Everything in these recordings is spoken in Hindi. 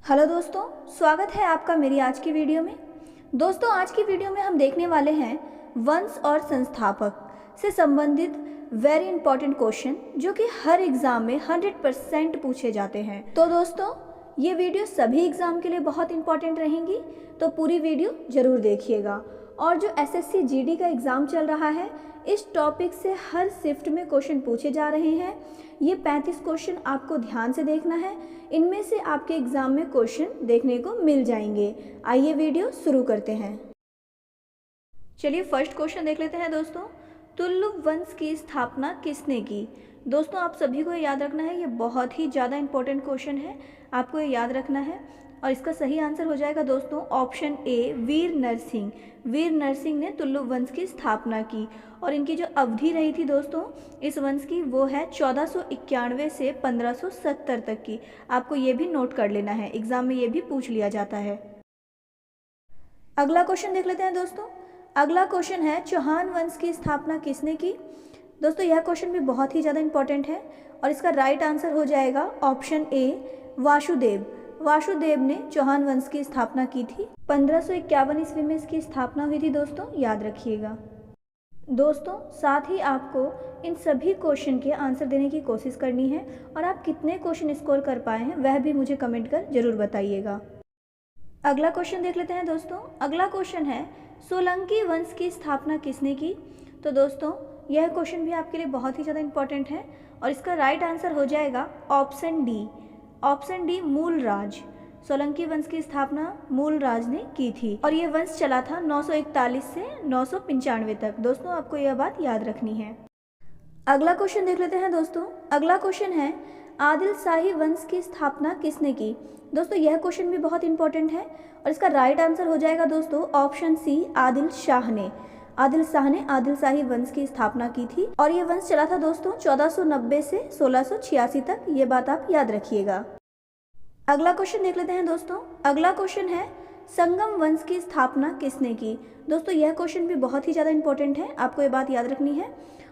हेलो दोस्तों, स्वागत है आपका मेरी आज की वीडियो में। दोस्तों, आज की वीडियो में हम देखने वाले हैं वंश और संस्थापक से संबंधित वेरी इंपॉर्टेंट क्वेश्चन जो कि हर एग्ज़ाम में 100% पूछे जाते हैं। तो दोस्तों, ये वीडियो सभी एग्ज़ाम के लिए बहुत इंपॉर्टेंट रहेंगी, तो पूरी वीडियो ज़रूर देखिएगा। और जो एसएससी जीडी का एग्ज़ाम चल रहा है, इस टॉपिक से हर शिफ्ट में क्वेश्चन पूछे जा रहे हैं। ये 35 क्वेश्चन आपको ध्यान से देखना है, इनमें से आपके एग्ज़ाम में क्वेश्चन देखने को मिल जाएंगे। आइए वीडियो शुरू करते हैं। चलिए फर्स्ट क्वेश्चन देख लेते हैं दोस्तों। तुलु वंश की स्थापना किसने की? दोस्तों, आप सभी को याद रखना है, ये बहुत ही ज़्यादा इंपॉर्टेंट क्वेश्चन है, आपको ये याद रखना है। और इसका सही आंसर हो जाएगा दोस्तों ऑप्शन ए, वीर नरसिंह। वीर नरसिंह ने तुलु वंश की स्थापना की। और इनकी जो अवधि रही थी दोस्तों इस वंश की, वो है 1491 से 1570 तक की। आपको ये भी नोट कर लेना है, एग्जाम में ये भी पूछ लिया जाता है। अगला क्वेश्चन देख लेते हैं दोस्तों। अगला क्वेश्चन है चौहान वंश की स्थापना किसने की? दोस्तों, यह क्वेश्चन भी बहुत ही ज़्यादा इंपॉर्टेंट है और इसका राइट आंसर हो जाएगा ऑप्शन ए, वासुदेव। वासुदेव ने चौहान वंश की स्थापना की थी। 1551 ईस्वी में इसकी स्थापना हुई थी दोस्तों, याद रखिएगा। दोस्तों, साथ ही आपको इन सभी क्वेश्चन के आंसर देने की कोशिश करनी है और आप कितने क्वेश्चन स्कोर कर पाए हैं वह भी मुझे कमेंट कर जरूर बताइएगा। अगला क्वेश्चन देख लेते हैं दोस्तों। अगला क्वेश्चन है सोलंकी वंश की स्थापना किसने की? तो दोस्तों, यह क्वेश्चन भी आपके लिए बहुत ही ज़्यादा इंपॉर्टेंट है और इसका राइट आंसर हो जाएगा option D. Option D, Mulraj. Solanki वंश की स्थापना मूलराज ने की थी और ये वंश चला था 941 से 995 तक। दोस्तों, आपको यह बात याद रखनी है। अगला क्वेश्चन देख लेते हैं दोस्तों। अगला क्वेश्चन है आदिल शाही वंश की स्थापना किसने की? दोस्तों, यह क्वेश्चन भी बहुत इंपॉर्टेंट है और इसका राइट आंसर हो जाएगा दोस्तों ऑप्शन सी, आदिल शाह ने। आदिल शाह ने आदिल शाही वंश की स्थापना की थी और ये वंश चला था दोस्तों 1490 से 1686 तक। ये बात आप याद रखिएगा। अगला क्वेश्चन देख लेते हैं दोस्तों। अगला क्वेश्चन है संगम वंश की स्थापना किसने की? दोस्तों, यह क्वेश्चन भी बहुत ही ज़्यादा इंपॉर्टेंट है, आपको ये बात याद रखनी है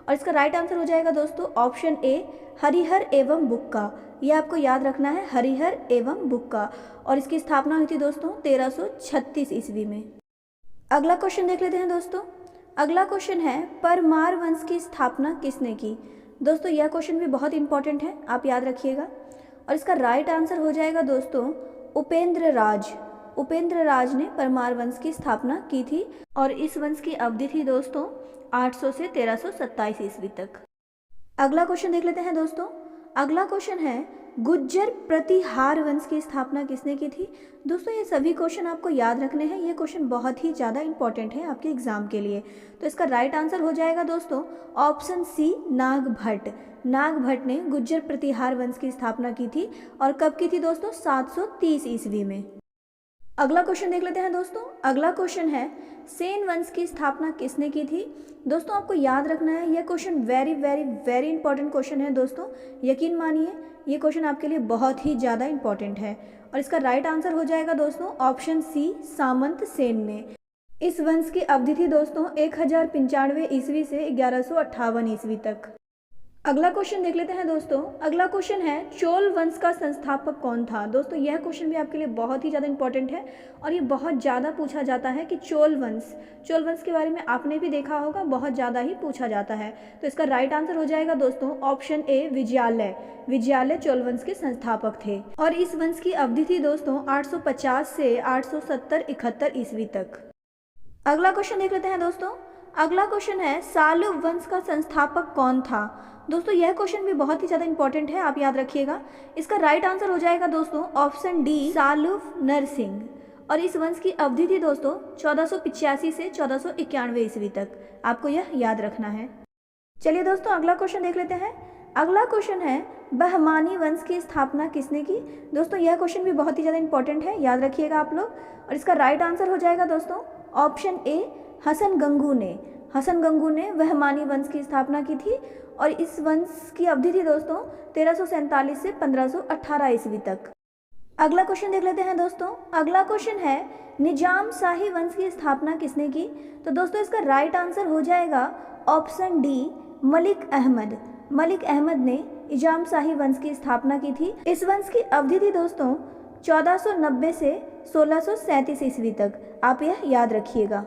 और इसका राइट आंसर हो जाएगा दोस्तों ऑप्शन ए, हरिहर एवं बुक्का। ये आपको याद रखना है, हरिहर एवं बुक्का। और इसकी स्थापना हुई थी दोस्तों 1336 ईस्वी में। अगला क्वेश्चन देख लेते हैं दोस्तों। अगला क्वेश्चन है परमार वंश की स्थापना किसने की? दोस्तों, यह क्वेश्चन भी बहुत इंपॉर्टेंट है, आप याद रखिएगा और इसका राइट आंसर हो जाएगा दोस्तों उपेंद्र राज। उपेंद्र राज ने परमार वंश की स्थापना की थी और इस वंश की अवधि थी दोस्तों 800 से 1327 ईस्वी तक। अगला क्वेश्चन देख लेते हैं दोस्तों। अगला क्वेश्चन है गुज्जर प्रतिहार वंश की स्थापना किसने की थी? दोस्तों, ये सभी क्वेश्चन आपको याद रखने हैं, ये क्वेश्चन बहुत ही ज़्यादा इंपॉर्टेंट है आपके एग्जाम के लिए। तो इसका राइट आंसर हो जाएगा दोस्तों ऑप्शन सी, नागभट्ट। नागभट्ट ने गुज्जर प्रतिहार वंश की स्थापना की थी और कब की थी दोस्तों? 730 ईस्वी में। अगला क्वेश्चन देख लेते हैं दोस्तों। अगला क्वेश्चन है सेन वंश की स्थापना किसने की थी? दोस्तों, आपको याद रखना है, यह question very very very important question है दोस्तों, यकीन मानिए ये क्वेश्चन आपके लिए बहुत ही ज़्यादा इंपॉर्टेंट है और इसका राइट आंसर हो जाएगा दोस्तों ऑप्शन सी, सामंत सेन ने। इस वंश की अवधि थी दोस्तों 1095 ईस्वी से 1158 ईस्वी तक। अगला क्वेश्चन देख लेते हैं दोस्तों। अगला क्वेश्चन है चोल वंश का संस्थापक कौन था? दोस्तों, यह क्वेश्चन भी आपके लिए बहुत ही ज़्यादा इंपॉर्टेंट है और ये बहुत ज़्यादा पूछा जाता है कि चोल वंश के बारे में आपने भी देखा होगा, बहुत ज़्यादा ही पूछा जाता है। तो इसका राइट आंसर हो जाएगा दोस्तों ऑप्शन ए, विजयालय। विजयालय चोल वंश के संस्थापक थे और इस वंश की अवधि थी दोस्तों 850 से 870-71 ईस्वी तक। अगला क्वेश्चन देख लेते हैं दोस्तों। अगला क्वेश्चन है सालुव वंश का संस्थापक कौन था? दोस्तों, यह क्वेश्चन भी बहुत ही ज़्यादा इंपॉर्टेंट है, आप याद रखिएगा। इसका राइट आंसर हो जाएगा दोस्तों ऑप्शन डी, सालुव नरसिंह। और इस वंश की अवधि थी दोस्तों 1485 से 1491 ईस्वी तक। आपको यह याद रखना है। चलिए दोस्तों, अगला क्वेश्चन देख लेते हैं। अगला क्वेश्चन है बहमानी वंश की स्थापना किसने की? दोस्तों, यह क्वेश्चन भी बहुत ही ज़्यादा इंपॉर्टेंट है, याद रखिएगा आप लोग। और इसका राइट आंसर हो जाएगा दोस्तों ऑप्शन ए, हसन गंगू ने। हसन गंगू ने बहमानी वंश की स्थापना की थी और इस वंश की अवधि थी दोस्तों 1347 से 1518 ईस्वी तक। अगला क्वेश्चन देख लेते हैं दोस्तों। अगला क्वेश्चन है निजाम शाही वंश की स्थापना किसने की? तो दोस्तों, इसका राइट आंसर हो जाएगा ऑप्शन डी, मलिक अहमद। मलिक अहमद ने निजाम शाही वंश की स्थापना की थी। इस वंश की अवधि थी दोस्तों 1490 से 1637 ईस्वी तक। आप यह याद रखिएगा।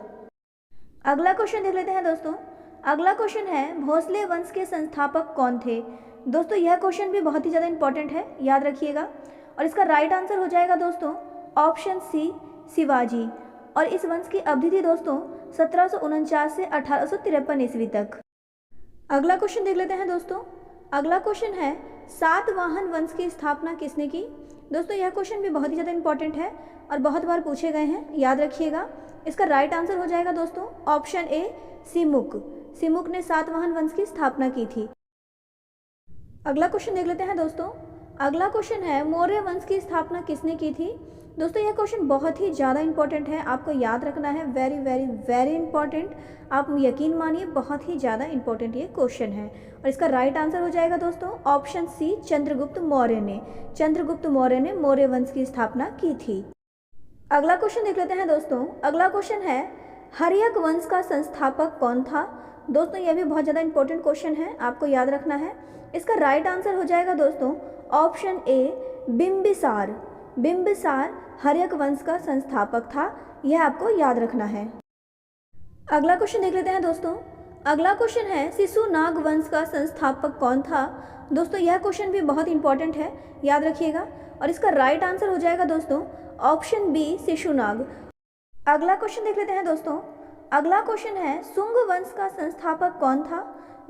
अगला क्वेश्चन देख लेते हैं दोस्तों। अगला क्वेश्चन है भोसले वंश के संस्थापक कौन थे। दोस्तों यह क्वेश्चन भी बहुत ही ज़्यादा इंपॉर्टेंट है, याद रखिएगा। और इसका राइट आंसर हो जाएगा दोस्तों ऑप्शन सी, शिवाजी। और इस वंश की अवधि थी दोस्तों 1749 से 1853 ईस्वी तक। अगला क्वेश्चन देख लेते हैं दोस्तों। अगला क्वेश्चन है सातवाहन वंश की स्थापना किसने की। दोस्तों यह क्वेश्चन भी बहुत ही ज़्यादा इंपॉर्टेंट है और बहुत बार पूछे गए हैं, याद रखिएगा। इसका राइट आंसर हो जाएगा दोस्तों ऑप्शन ए, सिमुक। सिमुक ने सातवाहन वंश की स्थापना की थी। अगला क्वेश्चन देख लेते हैं दोस्तों। अगला क्वेश्चन है मौर्य वंश की स्थापना किसने की थी। दोस्तों यह क्वेश्चन बहुत ही ज़्यादा इंपॉर्टेंट है, आपको याद रखना है। वेरी वेरी वेरी इंपॉर्टेंट, आप यकीन मानिए बहुत ही ज़्यादा इंपॉर्टेंट ये क्वेश्चन है। और इसका राइट आंसर हो जाएगा दोस्तों ऑप्शन सी, चंद्रगुप्त मौर्य ने। चंद्रगुप्त मौर्य ने मौर्य वंश की स्थापना की थी। अगला क्वेश्चन देख लेते हैं दोस्तों। अगला क्वेश्चन है हर्यक वंश का संस्थापक कौन था। दोस्तों यह भी बहुत ज़्यादा इंपॉर्टेंट क्वेश्चन है, आपको याद रखना है। इसका राइट आंसर हो जाएगा दोस्तों ऑप्शन ए, बिंबिसार। बिंबिसार हर्यक वंश का संस्थापक था, यह आपको याद रखना है। अगला क्वेश्चन देख लेते हैं दोस्तों। अगला क्वेश्चन है शिशुनाग वंश का संस्थापक कौन था। दोस्तों यह क्वेश्चन भी बहुत इंपॉर्टेंट है, याद रखिएगा। और इसका राइट आंसर हो जाएगा दोस्तों ऑप्शन बी, शिशुनाग। अगला क्वेश्चन देख लेते हैं दोस्तों। अगला क्वेश्चन है शुंग वंश का संस्थापक कौन था।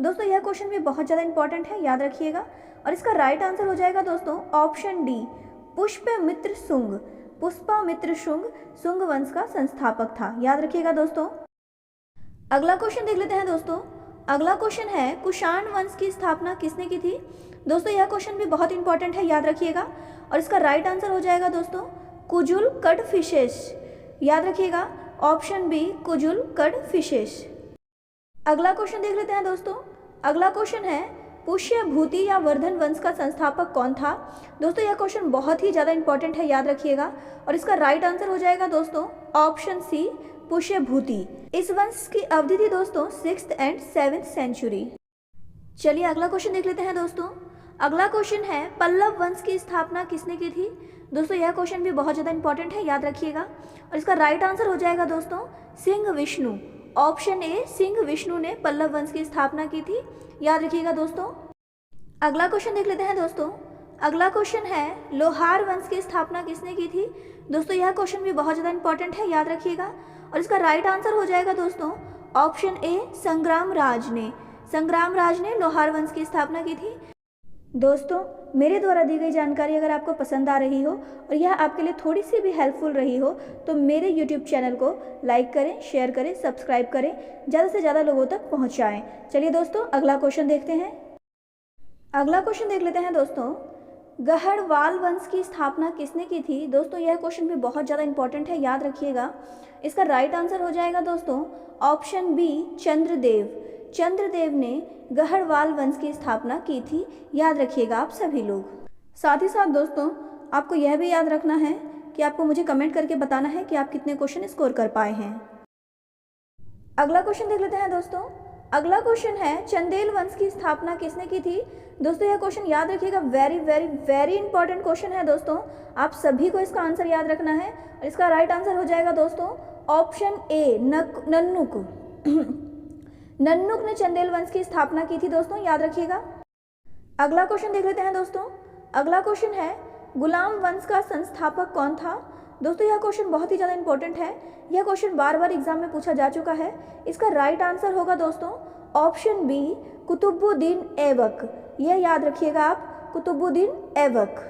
दोस्तों यह क्वेश्चन भी बहुत ज़्यादा इंपॉर्टेंट है, याद रखिएगा। और इसका राइट आंसर हो जाएगा दोस्तों ऑप्शन डी, पुष्पमित्र शुंग। पुष्पमित्र शुंग शुंग वंश का संस्थापक था, याद रखिएगा दोस्तों। अगला क्वेश्चन देख लेते हैं दोस्तों। अगला क्वेश्चन है कुषाण वंश की स्थापना किसने की थी। दोस्तों यह क्वेश्चन भी बहुत इंपॉर्टेंट है, याद रखिएगा। और इसका राइट आंसर हो जाएगा दोस्तों कुजुल कड़फिशेस, याद रखिएगा ऑप्शन बी, कुजुल कड़फिशेस। अगला क्वेश्चन देख लेते हैं दोस्तों। अगला क्वेश्चन है पुष्यभूति या वर्धन वंश का संस्थापक कौन था। दोस्तों यह क्वेश्चन बहुत ही ज़्यादा इंपॉर्टेंट है, याद रखिएगा। और इसका राइट आंसर हो जाएगा दोस्तों ऑप्शन सी, पुष्यभूति। इस वंश की अवधि थी दोस्तों 6th and 7th सेंचुरी। चलिए अगला क्वेश्चन देख लेते हैं दोस्तों। अगला क्वेश्चन है पल्लव वंश की स्थापना किसने की थी। दोस्तों यह क्वेश्चन भी बहुत ज़्यादा इंपॉर्टेंट है, याद रखिएगा। और इसका राइट आंसर हो जाएगा दोस्तों सिंह विष्णु। ऑप्शन ए, सिंह विष्णु ने पल्लव वंश की स्थापना की थी, याद रखिएगा दोस्तों। अगला क्वेश्चन देख लेते हैं दोस्तों। अगला क्वेश्चन है लोहार वंश की स्थापना किसने की थी। दोस्तों यह क्वेश्चन भी बहुत ज़्यादा इंपॉर्टेंट है, याद रखिएगा। और इसका राइट आंसर हो जाएगा दोस्तों ऑप्शन ए, संग्राम राज ने। संग्राम राज ने लोहार वंश की स्थापना की थी। दोस्तों मेरे द्वारा दी गई जानकारी अगर आपको पसंद आ रही हो और यह आपके लिए थोड़ी सी भी हेल्पफुल रही हो तो मेरे YouTube चैनल को लाइक करें, शेयर करें, सब्सक्राइब करें, ज़्यादा से ज़्यादा लोगों तक पहुंचाएं। चलिए दोस्तों अगला क्वेश्चन देखते हैं। अगला क्वेश्चन देख लेते हैं दोस्तों। गढ़वाल वंश की स्थापना किसने की थी। दोस्तों यह क्वेश्चन भी बहुत ज़्यादा इंपॉर्टेंट है, याद रखिएगा। इसका राइट आंसर हो जाएगा दोस्तों ऑप्शन बी, चंद्रदेव। चंद्रदेव ने गढ़वाल वंश की स्थापना की थी, याद रखिएगा आप सभी लोग। साथ ही साथ दोस्तों आपको यह भी याद रखना है कि आपको मुझे कमेंट करके बताना है कि आप कितने क्वेश्चन स्कोर कर पाए हैं। अगला क्वेश्चन देख लेते हैं दोस्तों। अगला क्वेश्चन है चंदेल वंश की स्थापना किसने की थी। दोस्तों यह क्वेश्चन याद रखिएगा, very very very important question है दोस्तों, आप सभी को इसका आंसर याद रखना है। और इसका राइट आंसर हो जाएगा दोस्तों ऑप्शन ए, नन्नुक। नन्नुक ने चंदेल वंश की स्थापना की थी दोस्तों, याद रखिएगा। अगला क्वेश्चन देख लेते हैं दोस्तों। अगला क्वेश्चन है गुलाम वंश का संस्थापक कौन था। दोस्तों यह क्वेश्चन बहुत ही ज़्यादा इंपॉर्टेंट है, यह क्वेश्चन बार बार एग्जाम में पूछा जा चुका है। इसका राइट आंसर होगा दोस्तों ऑप्शन बी, कुतुबुद्दीन ऐबक। यह याद रखिएगा आप, कुतुबुद्दीन ऐबक।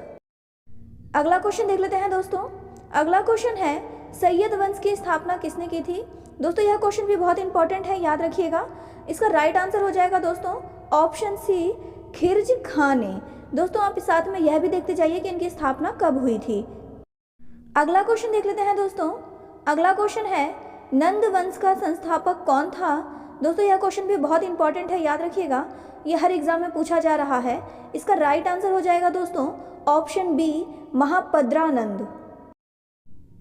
अगला क्वेश्चन देख लेते हैं दोस्तों। अगला क्वेश्चन है सैयद वंश की स्थापना किसने की थी। दोस्तों यह क्वेश्चन भी बहुत इंपॉर्टेंट है, याद रखिएगा। इसका राइट आंसर हो जाएगा दोस्तों ऑप्शन सी, खिरज खां ने। दोस्तों आप इस साथ में यह भी देखते जाइए कि इनकी स्थापना कब हुई थी। अगला क्वेश्चन देख लेते हैं दोस्तों। अगला क्वेश्चन है नंद वंश का संस्थापक कौन था। दोस्तों यह क्वेश्चन भी बहुत इंपॉर्टेंट है, याद रखिएगा, यह हर एग्जाम में पूछा जा रहा है। इसका राइट आंसर हो जाएगा दोस्तों ऑप्शन बी, महापद्रानंद।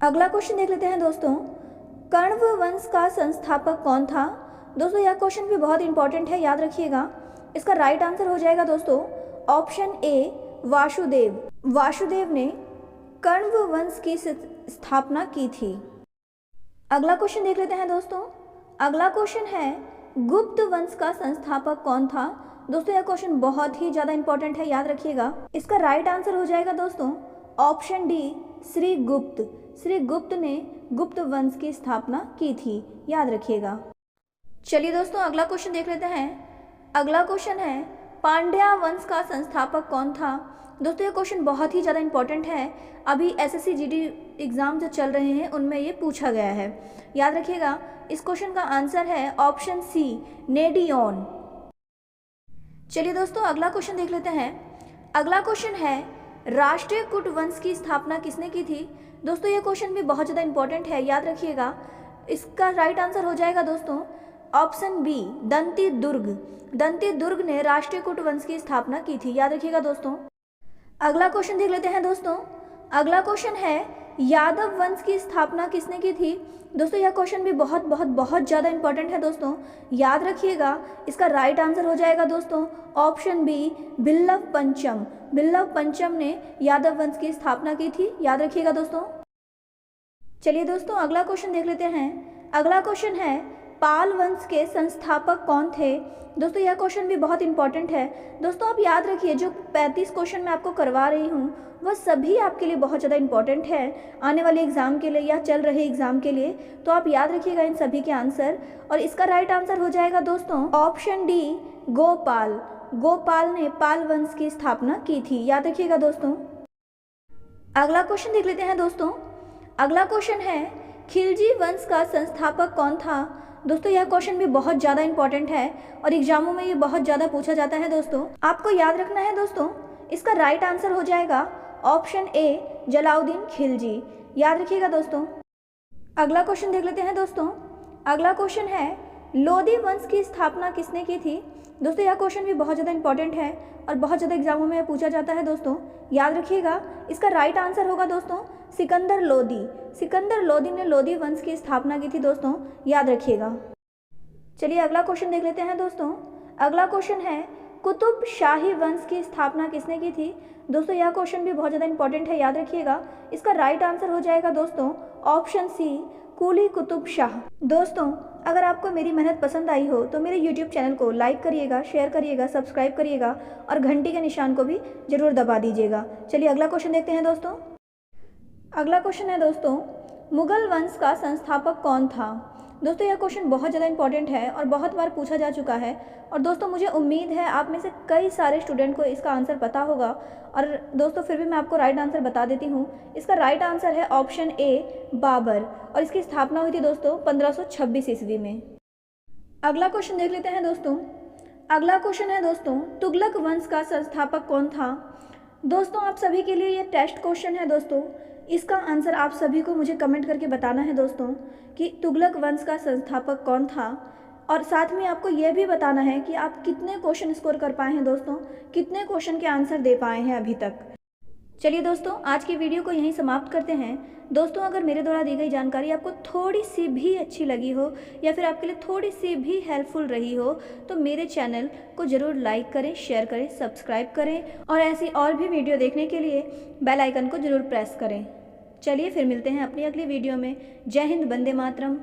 अगला क्वेश्चन देख लेते हैं दोस्तों। कण्व वंश का संस्थापक कौन था। दोस्तों यह क्वेश्चन भी बहुत इंपॉर्टेंट है, याद रखिएगा। इसका राइट आंसर हो जाएगा दोस्तों ऑप्शन ए, वासुदेव। वासुदेव ने कण्व वंश की स्थापना की थी? अगला क्वेश्चन देख लेते हैं दोस्तों। अगला क्वेश्चन है गुप्त वंश का संस्थापक कौन था? दोस्तों यह क्वेश्चन बहुत ही ज़्यादा इंपॉर्टेंट है, याद रखिएगा। इसका राइट आंसर हो जाएगा दोस्तों ऑप्शन डी, श्री गुप्त। श्री गुप्त ने गुप्त वंश की स्थापना की थी, याद रखिएगा। चलिए दोस्तों अगला क्वेश्चन देख लेते हैं। अगला क्वेश्चन है पांड्या वंश का संस्थापक कौन था? दोस्तों ये क्वेश्चन बहुत ही ज़्यादा इंपॉर्टेंट है। अभी एसएससी जीडी एग्ज़ाम जो चल रहे हैं उनमें ये पूछा गया है, याद रखिएगा। इस क्वेश्चन का आंसर है ऑप्शन सी, नेडियोन। चलिए दोस्तों अगला क्वेश्चन देख लेते हैं। अगला क्वेश्चन है राष्ट्रीय कुट वंश की स्थापना किसने की थी? दोस्तों ये क्वेश्चन भी बहुत ज़्यादा इंपॉर्टेंट है, याद रखिएगा। इसका राइट आंसर हो जाएगा दोस्तों ऑप्शन बी, दंती दुर्ग। दंती दुर्ग ने राष्ट्रीय कुट वंश की स्थापना की थी, याद रखिएगा दोस्तों। अगला क्वेश्चन देख लेते हैं दोस्तों। अगला क्वेश्चन है यादव वंश की स्थापना किसने की थी? दोस्तों यह क्वेश्चन भी बहुत बहुत बहुत ज़्यादा इंपॉर्टेंट है दोस्तों, याद रखिएगा। इसका राइट आंसर हो जाएगा दोस्तों ऑप्शन बी, बिल्लव पंचम। बिल्लव पंचम ने यादव वंश की स्थापना की थी, याद रखिएगा दोस्तों। चलिए दोस्तों अगला क्वेश्चन देख लेते हैं। अगला क्वेश्चन है पाल वंश के संस्थापक कौन थे? दोस्तों यह क्वेश्चन भी बहुत इंपॉर्टेंट है दोस्तों। आप याद रखिए जो 35 क्वेश्चन मैं आपको करवा रही हूँ वह सभी आपके लिए बहुत ज़्यादा इंपॉर्टेंट है, आने वाले एग्ज़ाम के लिए या चल रहे एग्ज़ाम के लिए। तो आप याद रखिएगा इन सभी के आंसर, और इसका राइट आंसर हो जाएगा दोस्तों ऑप्शन डी, गोपाल। गोपाल ने पाल वंश की स्थापना की थी, याद रखिएगा दोस्तों। अगला क्वेश्चन देख लेते हैं दोस्तों। अगला क्वेश्चन है खिलजी वंश का संस्थापक कौन था? दोस्तों यह क्वेश्चन भी बहुत ज़्यादा इंपॉर्टेंट है और एग्जामों में ये बहुत ज़्यादा पूछा जाता है दोस्तों। आपको याद रखना है दोस्तों, इसका राइट आंसर हो जाएगा ऑप्शन ए, जलाउद्दीन खिलजी, याद रखिएगा दोस्तों। अगला क्वेश्चन देख लेते हैं दोस्तों। अगला क्वेश्चन है लोदी वंश की स्थापना किसने की थी? दोस्तों यह क्वेश्चन भी बहुत ज़्यादा इंपॉर्टेंट है और बहुत ज़्यादा एग्जामों में पूछा जाता है दोस्तों, याद रखिएगा। इसका राइट आंसर होगा दोस्तों सिकंदर लोदी। सिकंदर लोदी ने लोदी वंश की स्थापना की थी दोस्तों, याद रखिएगा। चलिए अगला क्वेश्चन देख लेते हैं दोस्तों। अगला क्वेश्चन है कुतुब शाही वंश की स्थापना किसने की थी? दोस्तों यह क्वेश्चन भी बहुत ज़्यादा इंपॉर्टेंट है, याद रखिएगा। इसका राइट आंसर हो जाएगा दोस्तों ऑप्शन सी, कुली कुतुब शाह। दोस्तों अगर आपको मेरी मेहनत पसंद आई हो तो मेरे YouTube चैनल को लाइक करिएगा, शेयर करिएगा, सब्सक्राइब करिएगा और घंटी के निशान को भी ज़रूर दबा दीजिएगा। चलिए अगला क्वेश्चन देखते हैं दोस्तों। अगला क्वेश्चन है दोस्तों मुगल वंश का संस्थापक कौन था? दोस्तों यह क्वेश्चन बहुत ज़्यादा इंपॉर्टेंट है और बहुत बार पूछा जा चुका है, और दोस्तों मुझे उम्मीद है आप में से कई सारे स्टूडेंट को इसका आंसर पता होगा। और दोस्तों फिर भी मैं आपको राइट आंसर बता देती हूँ। इसका राइट आंसर है ऑप्शन ए, बाबर, और इसकी स्थापना हुई थी दोस्तों 1526 ईस्वी में। अगला क्वेश्चन देख लेते हैं दोस्तों। अगला क्वेश्चन है दोस्तों तुगलक वंश का संस्थापक कौन था? दोस्तों आप सभी के लिए ये टेस्ट क्वेश्चन है दोस्तों। इसका आंसर आप सभी को मुझे कमेंट करके बताना है दोस्तों कि तुगलक वंश का संस्थापक कौन था, और साथ में आपको यह भी बताना है कि आप कितने क्वेश्चन स्कोर कर पाए हैं दोस्तों, कितने क्वेश्चन के आंसर दे पाए हैं अभी तक। चलिए दोस्तों आज की वीडियो को यहीं समाप्त करते हैं। दोस्तों अगर मेरे द्वारा दी गई जानकारी आपको थोड़ी सी भी अच्छी लगी हो या फिर आपके लिए थोड़ी सी भी हेल्पफुल रही हो तो मेरे चैनल को ज़रूर लाइक करें, शेयर करें, सब्सक्राइब करें, और ऐसी और भी वीडियो देखने के लिए बेल आइकन को ज़रूर प्रेस करें। चलिए फिर मिलते हैं अपनी अगली वीडियो में। जय हिंद, वंदे मातरम।